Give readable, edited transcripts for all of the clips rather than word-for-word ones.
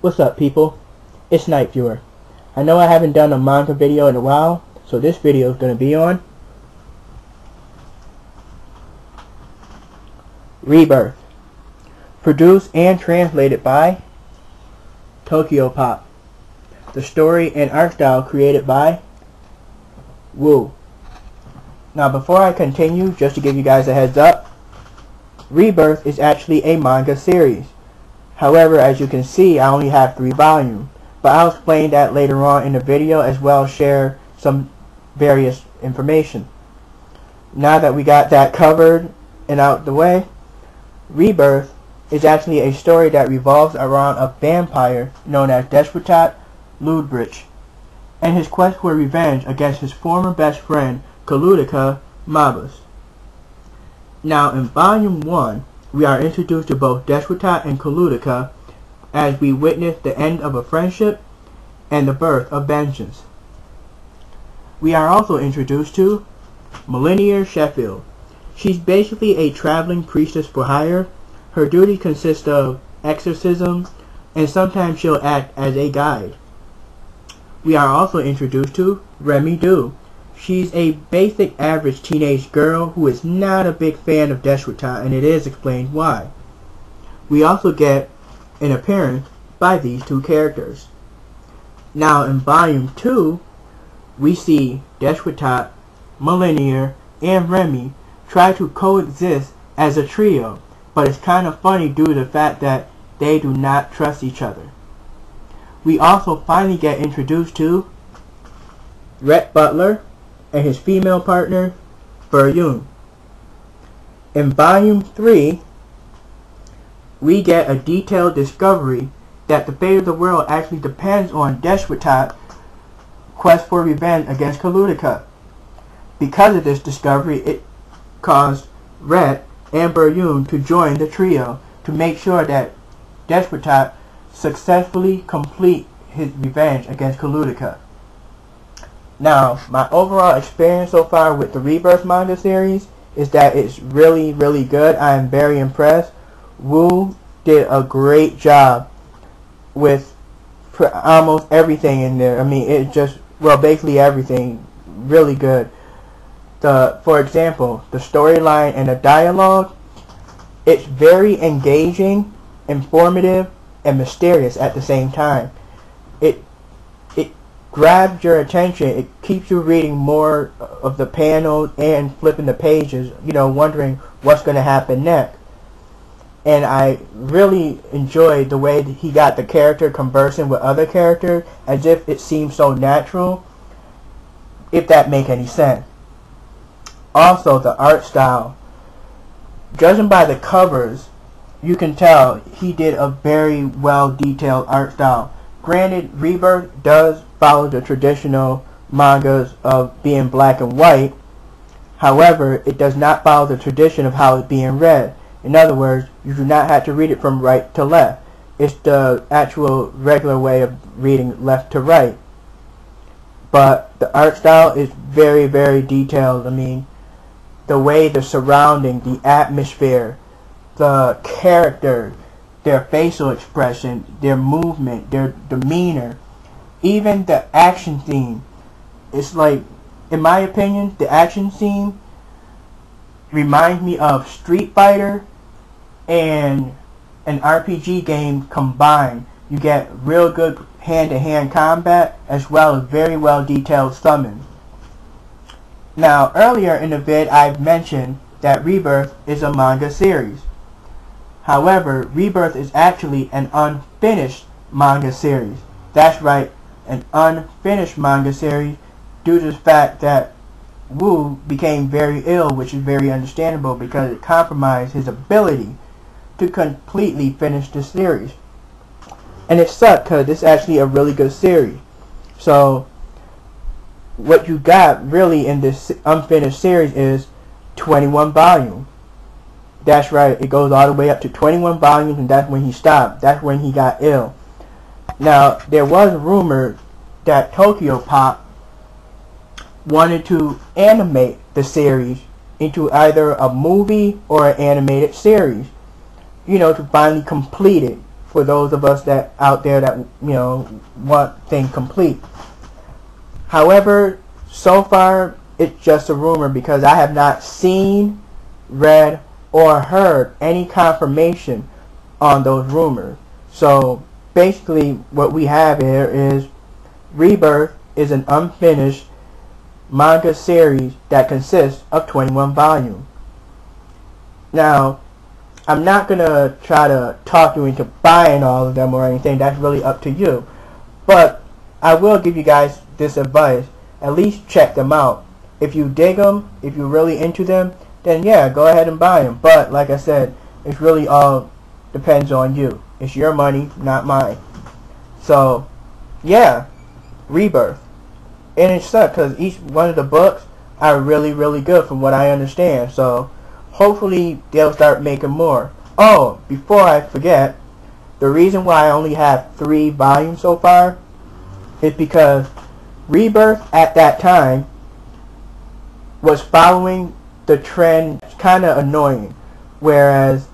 What's up, people? It's Night Viewer. I know I haven't done a manga video in a while, so this video is going to be on Rebirth. Produced and translated by Tokyopop. The story and art style created by Woo. Now before I continue, just to give you guys a heads up, Rebirth is actually a manga series. However, as you can see, I only have 3 volumes, but I'll explain that later on in the video, as well as share some various information. Now that we got that covered and out the way, Rebirth is actually a story that revolves around a vampire known as Deshwitat and his quest for revenge against his former best friend Kalutika. Now in Volume 1, we are introduced to both Deshwitat and Kalutika as we witness the end of a friendship and the birth of vengeance. We are also introduced to Millennium Sheffield. She's basically a traveling priestess for hire. Her duty consists of exorcism, and sometimes she'll act as a guide. We are also introduced to Remy Du. She's a basic average teenage girl who is not a big fan of Deshwitat, and it is explained why. We also get an appearance by these 2 characters. Now in Volume 2, we see Deshwitat, Millennium, and Remy try to coexist as a trio, but it's kind of funny due to the fact that they do not trust each other. We also finally get introduced to Rhett Butler and his female partner, Yoon. In Volume 3, we get a detailed discovery that the fate of the world actually depends on Deshwitat's quest for revenge against Kalutika. Because of this discovery, it caused Rhett and Yoon to join the trio to make sure that Deshwitat successfully complete his revenge against Kalutika. Now, my overall experience so far with the Rebirth manga series is that it's really, really good. I am very impressed. Woo did a great job with almost everything in there. I mean, it just, well, basically everything, really good. For example, the storyline and the dialogue, it's very engaging, informative, and mysterious at the same time. It grabs your attention. It keeps you reading more of the panels and flipping the pages, wondering what's going to happen next. And I really enjoyed the way that he got the character conversing with other characters as if it seemed so natural, if that makes any sense. Also, the art style. Judging by the covers, you can tell he did a very well detailed art style. Granted, Rebirth does follow the traditional mangas of being black and white. However, it does not follow the tradition of how it's being read. In other words, you do not have to read it from right to left. It's the actual regular way of reading left to right. But the art style is very, very detailed. I mean, the way the surrounding, the atmosphere, the character, their facial expression, their movement, their demeanor, even the action scene. It's like, in my opinion, the action scene reminds me of Street Fighter and an RPG game combined. You get real good hand-to-hand combat as well as very well detailed summons. Now, earlier in the vid, I've mentioned that Rebirth is a manga series. However, Rebirth is actually an unfinished manga series. That's right, an unfinished manga series due to the fact that Woo became very ill, which is very understandable because it compromised his ability to completely finish the series. And it sucked because it's actually a really good series. So, what you got really in this unfinished series is 21 volumes. That's right, it goes all the way up to 21 volumes, and that's when he stopped. That's when he got ill. Now, there was a rumor that Tokyopop wanted to animate the series into either a movie or an animated series, to finally complete it. for those of us that out there that want things complete. However, so far it's just a rumor because I have not seen, read, or heard any confirmation on those rumors. So basically what we have here is Rebirth is an unfinished manga series that consists of 21 volumes. Now, I'm not going to try to talk you into buying all of them or anything. That's really up to you. But I will give you guys this advice. At least check them out. If you dig them, if you're really into them, then yeah, go ahead and buy them. But like I said, it's really all depends on you. It's your money, not mine. So, yeah, Rebirth. And it sucks because each one of the books are really, really good from what I understand. So, hopefully they'll start making more. Oh, before I forget, the reason why I only have 3 volumes so far is because Rebirth at that time was following the trend. It's kind of annoying, whereas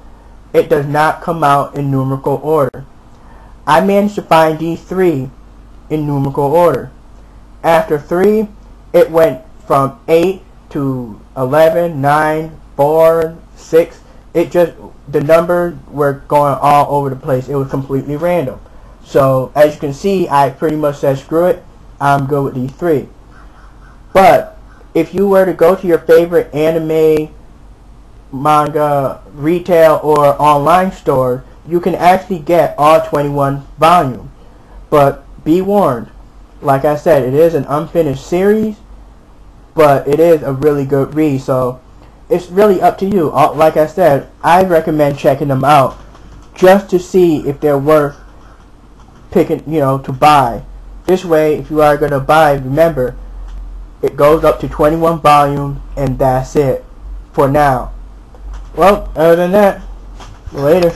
it does not come out in numerical order. I managed to find these 3 in numerical order. After 3, it went from 8 to 11, 9, 4, 6. It just, the numbers were going all over the place. It was completely random. So, as you can see, I pretty much said, screw it, I'm good with these 3. But, if you were to go to your favorite anime, manga, retail, or online store, you can actually get all 21 volumes. But, be warned. Like I said, it is an unfinished series, but it is a really good read, so it's really up to you. Like I said, I recommend checking them out just to see if they're worth picking, to buy. This way, if you are going to buy, remember, it goes up to 21 volumes, and that's it for now. Well, other than that, later.